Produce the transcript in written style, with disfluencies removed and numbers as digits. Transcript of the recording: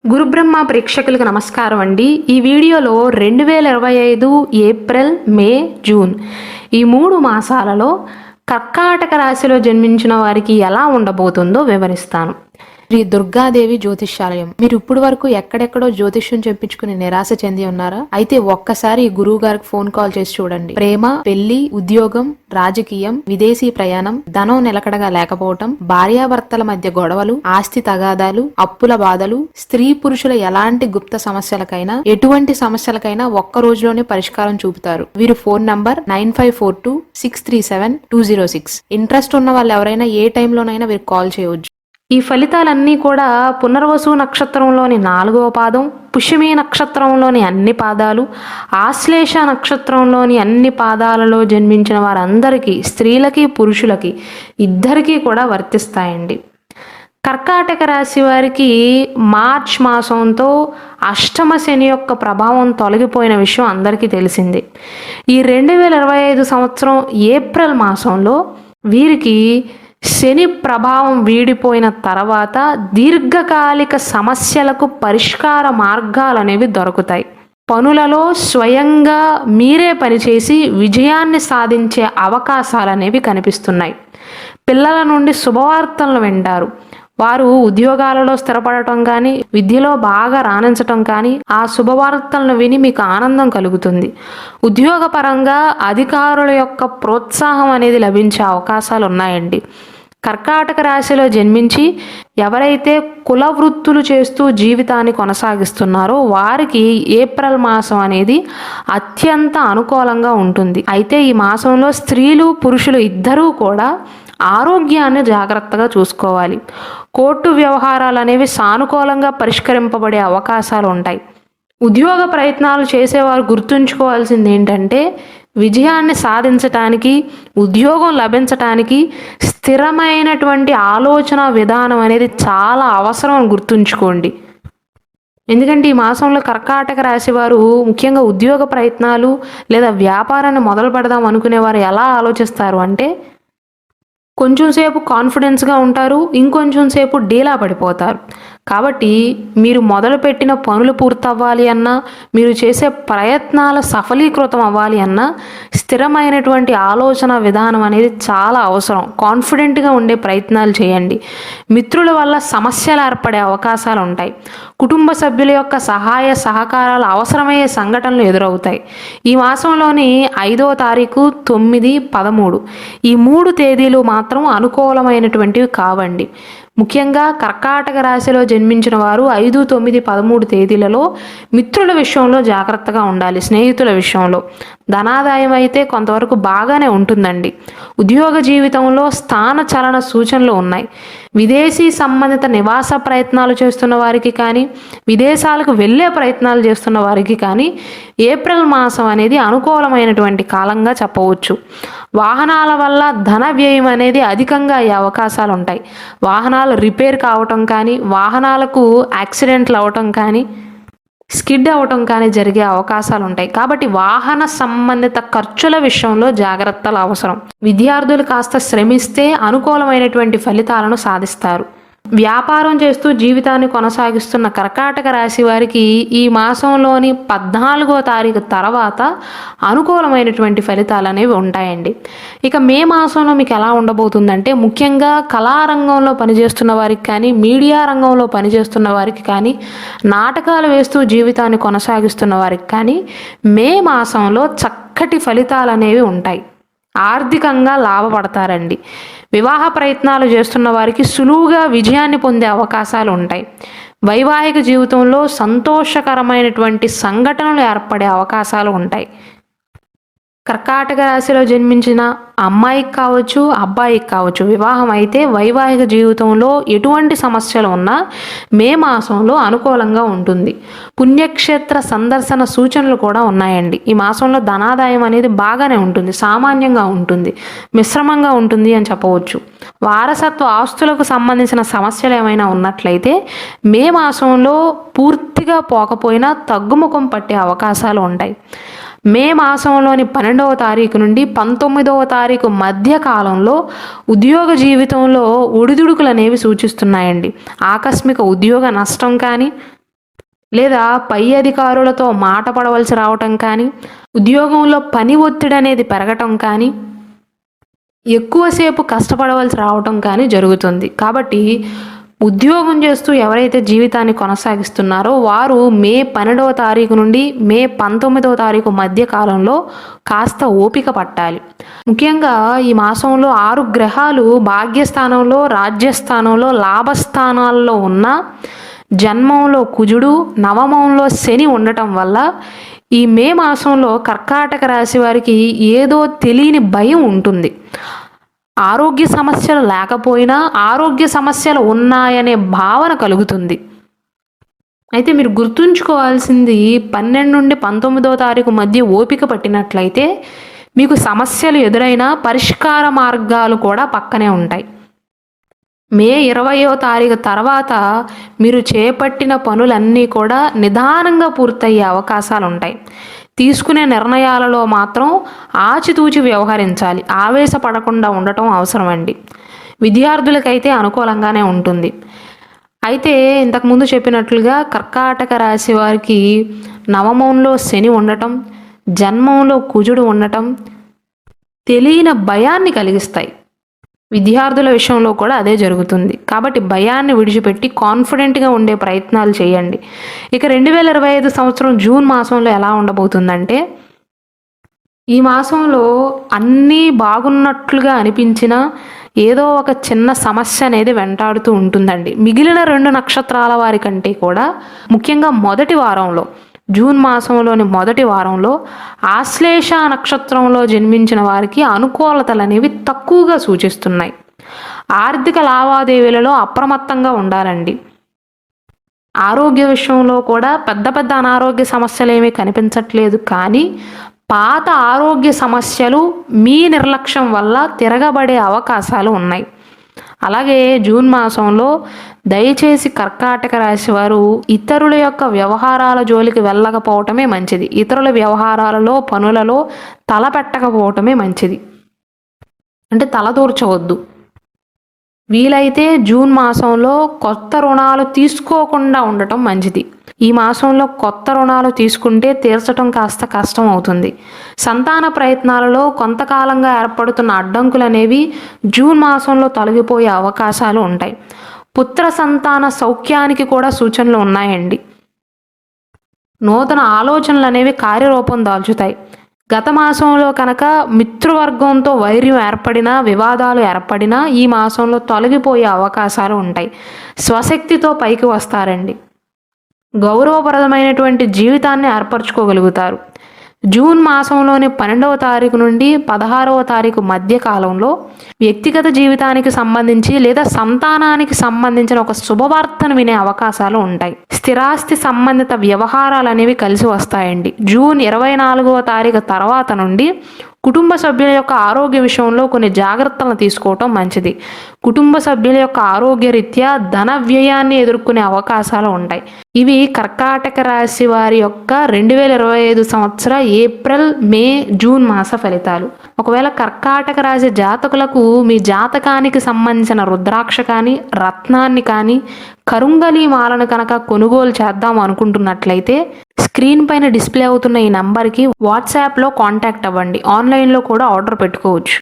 గురుబ్రహ్మ ప్రేక్షకులకు నమస్కారం అండి. ఈ వీడియోలో 2025 ఏప్రిల్, మే, జూన్ ఈ 3 మాసాలలో కర్కాటక రాశిలో జన్మించిన వారికి ఎలా ఉండబోతుందో వివరిస్తాను. శ్రీ దుర్గాదేవి జ్యోతిష్యాలయం. మీరు ఇప్పుడు వరకు ఎక్కడెక్కడో జ్యోతిష్యం చెప్పించుకుని నిరాశ చెంది ఉన్నారా? అయితే ఒక్కసారి ఈ గురువు గారికి ఫోన్ కాల్ చేసి చూడండి. ప్రేమ, పెళ్లి, ఉద్యోగం, రాజకీయం, విదేశీ ప్రయాణం, ధనం నిలకడగా లేకపోవటం, భార్యాభర్తల మధ్య గొడవలు, ఆస్తి తగాదాలు, అప్పుల బాధలు, స్త్రీ పురుషుల ఎలాంటి గుప్త సమస్యలకైనా, ఎటువంటి సమస్యలకైనా ఒక్క రోజులోనే పరిష్కారం చూపుతారు. వీరు ఫోన్ నంబర్ 9542637206. ఇంట్రెస్ట్ ఉన్న వాళ్ళు ఎవరైనా ఏ టైంలోనైనా వీరు కాల్ చేయవచ్చు. ఈ ఫలితాలన్నీ కూడా పునర్వసు నక్షత్రంలోని 4వ పాదం, పుష్యమి నక్షత్రంలోని అన్ని పాదాలు, ఆశ్లేష నక్షత్రంలోని అన్ని పాదాలలో జన్మించిన వారందరికీ, స్త్రీలకి పురుషులకి ఇద్దరికీ కూడా వర్తిస్తాయండి. కర్కాటక రాశి వారికి మార్చ్ మాసంతో అష్టమ శని యొక్క ప్రభావం తొలగిపోయిన విషయం అందరికీ తెలిసిందే. ఈ 2025 సంవత్సరం ఏప్రిల్ మాసంలో వీరికి శని ప్రభావం వీడిపోయిన తర్వాత దీర్ఘకాలిక సమస్యలకు పరిష్కార మార్గాలు అనేవి దొరుకుతాయి. పనులలో స్వయంగా మీరే పనిచేసి విజయాన్ని సాధించే అవకాశాలు అనేవి కనిపిస్తున్నాయి. పిల్లల నుండి శుభవార్తలను వింటారు. వారు ఉద్యోగాలలో స్థిరపడటం కానీ, విద్యలో బాగా రాణించటం కానీ, ఆ శుభవార్తలను విని మీకు ఆనందం కలుగుతుంది. ఉద్యోగపరంగా అధికారుల యొక్క ప్రోత్సాహం అనేది లభించే అవకాశాలు ఉన్నాయండి. కర్కాటక రాశిలో జన్మించి ఎవరైతే కుల వృత్తులు చేస్తూ జీవితాన్ని కొనసాగిస్తున్నారో వారికి ఏప్రిల్ మాసం అనేది అత్యంత అనుకూలంగా ఉంటుంది. అయితే ఈ మాసంలో స్త్రీలు పురుషులు ఇద్దరూ కూడా ఆరోగ్యాన్ని జాగ్రత్తగా చూసుకోవాలి. కోర్టు వ్యవహారాలు అనేవి సానుకూలంగా పరిష్కరింపబడే అవకాశాలు ఉంటాయి. ఉద్యోగ ప్రయత్నాలు చేసేవారు గుర్తుంచుకోవాల్సింది ఏంటంటే, విజయాన్ని సాధించటానికి, ఉద్యోగం లభించటానికి స్థిరమైనటువంటి ఆలోచన విధానం అనేది చాలా అవసరం అని గుర్తుంచుకోండి. ఎందుకంటే ఈ మాసంలో కర్కాటక రాశి వారు ముఖ్యంగా ఉద్యోగ ప్రయత్నాలు లేదా వ్యాపారాన్ని మొదలు పెడదాం అనుకునేవారు ఎలా ఆలోచిస్తారు అంటే, కొంచెం సేపు కాన్ఫిడెన్స్గా ఉంటారు, ఇంకొంచెం సేపు డీలా పడిపోతారు. కాబట్టి మీరు మొదలుపెట్టిన పనులు పూర్తవ్వాలి అన్నా, మీరు చేసే ప్రయత్నాల సఫలీకృతం అవ్వాలి అన్నా స్థిరమైనటువంటి ఆలోచన విధానం అనేది చాలా అవసరం. కాన్ఫిడెంట్గా ఉండే ప్రయత్నాలు చేయండి. మిత్రుల వల్ల సమస్యలు ఏర్పడే అవకాశాలు ఉంటాయి. కుటుంబ సభ్యుల యొక్క సహాయ సహకారాలు అవసరమయ్యే సంఘటనలు ఎదురవుతాయి. ఈ మాసంలోని 5వ తారీఖు, 9, 13 ఈ 3 తేదీలు మాత్రం అనుకూలమైనటువంటివి కావండి. ముఖ్యంగా కర్కాటక రాశిలో జన్మించిన వారు 5, 9, 13 తేదీలలో మిత్రుల విషయంలో జాగ్రత్తగా ఉండాలి. స్నేహితుల విషయంలో ధనాదాయం అయితే కొంతవరకు బాగానే ఉంటుందండి. ఉద్యోగ జీవితంలో స్థాన చలన సూచనలు ఉన్నాయి. విదేశీ సంబంధిత నివాస ప్రయత్నాలు చేస్తున్న వారికి కానీ, విదేశాలకు వెళ్ళే ప్రయత్నాలు చేస్తున్న వారికి కానీ ఏప్రిల్ మాసం అనేది అనుకూలమైనటువంటి కాలంగా చెప్పవచ్చు. వాహనాల వల్ల ధన వ్యయం అనేది అధికంగా అయ్యే అవకాశాలు ఉంటాయి. వాహనాలు రిపేర్ కావటం కానీ, వాహనాలకు యాక్సిడెంట్లు అవటం కానీ, స్కిడ్ అవటం కానీ జరిగే అవకాశాలు ఉంటాయి. కాబట్టి వాహన సంబంధిత ఖర్చుల విషయంలో జాగ్రత్తలు అవసరం. విద్యార్థులు కాస్త శ్రమిస్తే అనుకూలమైనటువంటి ఫలితాలను సాధిస్తారు. వ్యాపారం చేస్తూ జీవితాన్ని కొనసాగిస్తున్న కర్కాటక రాశి వారికి ఈ మాసంలోని 14వ తారీఖు తర్వాత అనుకూలమైనటువంటి ఫలితాలు అనేవి ఉంటాయండి. ఇక మే మాసంలో మీకు ఎలా ఉండబోతుందంటే, ముఖ్యంగా కళారంగంలో పనిచేస్తున్న వారికి కానీ, మీడియా రంగంలో పనిచేస్తున్న వారికి కానీ, నాటకాలు వేస్తూ జీవితాన్ని కొనసాగిస్తున్న వారికి కానీ మే మాసంలో చక్కటి ఫలితాలు అనేవి ఉంటాయి. ఆర్థికంగా లాభపడతారండి. వివాహ ప్రయత్నాలు చేస్తున్న వారికి సులువుగా విజయాన్ని పొందే అవకాశాలు ఉంటాయి. వైవాహిక జీవితంలో సంతోషకరమైనటువంటి సంఘటనలు ఏర్పడే అవకాశాలు ఉంటాయి. కర్కాటక రాశిలో జన్మించిన అమ్మాయికి కావచ్చు, అబ్బాయికి కావచ్చు, వివాహం అయితే వైవాహిక జీవితంలో ఎటువంటి సమస్యలు ఉన్నా మే మాసంలో అనుకూలంగా ఉంటుంది. పుణ్యక్షేత్ర సందర్శన సూచనలు కూడా ఉన్నాయండి. ఈ మాసంలో ధనాదాయం అనేది బాగానే ఉంటుంది, సామాన్యంగా ఉంటుంది, మిశ్రమంగా ఉంటుంది అని చెప్పవచ్చు. వారసత్వ ఆస్తులకు సంబంధించిన సమస్యలు ఏమైనా ఉన్నట్లయితే మే మాసంలో పూర్తిగా పోకపోయినా తగ్గుముఖం పట్టే అవకాశాలు ఉంటాయి. మే మాసంలోని 12వ తారీఖు నుండి 19వ తారీఖు మధ్య కాలంలో ఉద్యోగ జీవితంలో ఒడిదుడుకులు అనేవి సూచిస్తున్నాయండి. ఆకస్మిక ఉద్యోగ నష్టం కానీ, లేదా పై అధికారులతో మాట పడవలసి రావటం కానీ, ఉద్యోగంలో పని ఒత్తిడి అనేది పెరగటం కానీ, ఎక్కువసేపు కష్టపడవలసి రావటం కానీ జరుగుతుంది. కాబట్టి ఉద్యోగం చేస్తూ ఎవరైతే జీవితాన్ని కొనసాగిస్తున్నారో వారు మే 12వ తారీఖు నుండి మే 19వ తారీఖు మధ్య కాలంలో కాస్త ఓపిక పట్టాలి. ముఖ్యంగా ఈ మాసంలో 6 గ్రహాలు భాగ్యస్థానంలో, రాజ్యస్థానంలో, లాభస్థానాల్లో ఉన్న జన్మంలో కుజుడు, నవమంలో శని ఉండటం వల్ల ఈ మే మాసంలో కర్కాటక రాశి వారికి ఏదో తెలియని భయం ఉంటుంది. ఆరోగ్య సమస్యలు లేకపోయినా ఆరోగ్య సమస్యలు ఉన్నాయనే భావన కలుగుతుంది. అయితే మీరు గుర్తుంచుకోవాల్సింది 12 నుండి 19వ తారీఖు మధ్య ఓపిక పట్టినట్లయితే మీకు సమస్యలు ఎదురైనా పరిష్కార మార్గాలు కూడా పక్కనే ఉంటాయి. మే 20వ తారీఖు తర్వాత మీరు చేపట్టిన పనులన్నీ కూడా నిదానంగా పూర్తయ్యే అవకాశాలు ఉంటాయి. తీసుకునే నిర్ణయాలలో మాత్రం ఆచితూచి వ్యవహరించాలి. ఆవేశపడకుండా ఉండటం అవసరమండి. విద్యార్థులకైతే అనుకూలంగానే ఉంటుంది. అయితే ఇంతకుముందు చెప్పినట్లుగా కర్కాటక రాశి వారికి నవమంలో శని ఉండటం, జన్మంలో కుజుడు ఉండటం తెలియని భయాన్ని కలిగిస్తాయి. విద్యార్థుల విషయంలో కూడా అదే జరుగుతుంది. కాబట్టి భయాన్ని విడిచిపెట్టి కాన్ఫిడెంట్గా ఉండే ప్రయత్నాలు చేయండి. ఇక 2025 సంవత్సరం జూన్ మాసంలో ఎలా ఉండబోతుందంటే, ఈ మాసంలో అన్నీ బాగున్నట్లుగా అనిపించినా ఏదో ఒక చిన్న సమస్య అనేది వెంటాడుతూ ఉంటుందండి. మిగిలిన 2 నక్షత్రాల వారి కంటే కూడా ముఖ్యంగా మొదటి వారంలో, జూన్ మాసంలోని మొదటి వారంలో ఆశ్లేష నక్షత్రంలో జన్మించిన వారికి అనుకూలతలు అనేవి తక్కువగా సూచిస్తున్నాయి. ఆర్థిక లావాదేవీలలో అప్రమత్తంగా ఉండాలండి. ఆరోగ్య విషయంలో కూడా పెద్ద పెద్ద అనారోగ్య సమస్యలు ఏమీ కనిపించట్లేదు, కానీ పాత ఆరోగ్య సమస్యలు మీ నిర్లక్ష్యం వల్ల తిరగబడే అవకాశాలు ఉన్నాయి. అలాగే జూన్ మాసంలో దయచేసి కర్కాటక రాశి వారు ఇతరుల యొక్క వ్యవహారాల జోలికి వెళ్ళకపోవటమే మంచిది. ఇతరుల వ్యవహారాలలో, పనులలో తల పెట్టకపోవటమే మంచిది. అంటే తలదూర్చవద్దు. వీలైతే జూన్ మాసంలో కొత్త రుణాలు తీసుకోకుండా ఉండటం మంచిది. ఈ మాసంలో కొత్త రుణాలు తీసుకుంటే తీర్చడం కాస్త కష్టం అవుతుంది. సంతాన ప్రయత్నాలలో కొంతకాలంగా ఏర్పడుతున్న అడ్డంకులు అనేవి జూన్ మాసంలో తొలగిపోయే అవకాశాలు ఉంటాయి. పుత్ర సంతాన సౌఖ్యానికి కూడా సూచనలు ఉన్నాయండి. నూతన ఆలోచనలు అనేవి కార్యరూపం దాల్చుతాయి. గత మాసంలో కనుక మిత్రవర్గంతో వైర్యం ఏర్పడినా, వివాదాలు ఏర్పడినా ఈ మాసంలో తొలగిపోయే అవకాశాలు ఉంటాయి. స్వశక్తితో పైకి వస్తారండి. గౌరవప్రదమైనటువంటి జీవితాన్ని ఏర్పరచుకోగలుగుతారు. జూన్ మాసంలోని 12వ తారీఖు నుండి 16వ తారీఖు మధ్య కాలంలో వ్యక్తిగత జీవితానికి సంబంధించి లేదా సంతానానికి సంబంధించిన ఒక శుభవార్తను వినే అవకాశాలు ఉంటాయి. స్థిరాస్తి సంబంధిత వ్యవహారాలు అనేవి కలిసి వస్తాయండి. జూన్ 24వ తారీఖు తర్వాత నుండి కుటుంబ సభ్యుల యొక్క ఆరోగ్య విషయంలో కొన్ని జాగ్రత్తలను తీసుకోవటం మంచిది. కుటుంబ సభ్యుల యొక్క ఆరోగ్య రీత్యా ధన వ్యయాన్ని ఎదుర్కొనే అవకాశాలు ఉంటాయి. ఇవి కర్కాటక రాశి వారి యొక్క 2025 సంవత్సర ఏప్రిల్, మే, జూన్ మాస ఫలితాలు. ఒకవేళ కర్కాటక రాశి జాతకులకు మీ జాతకానికి సంబంధించిన రుద్రాక్ష కానీ, రత్నాన్ని కానీ, కరుంగలి మాలను కనుక కొనుగోలు చేద్దాం అనుకుంటున్నట్లయితే స్క్రీన్ పైన డిస్ప్లే అవుతున్న ఈ నంబర్కి వాట్సాప్లో కాంటాక్ట్ అవ్వండి. ఆన్లైన్లో కూడా ఆర్డర్ పెట్టుకోవచ్చు.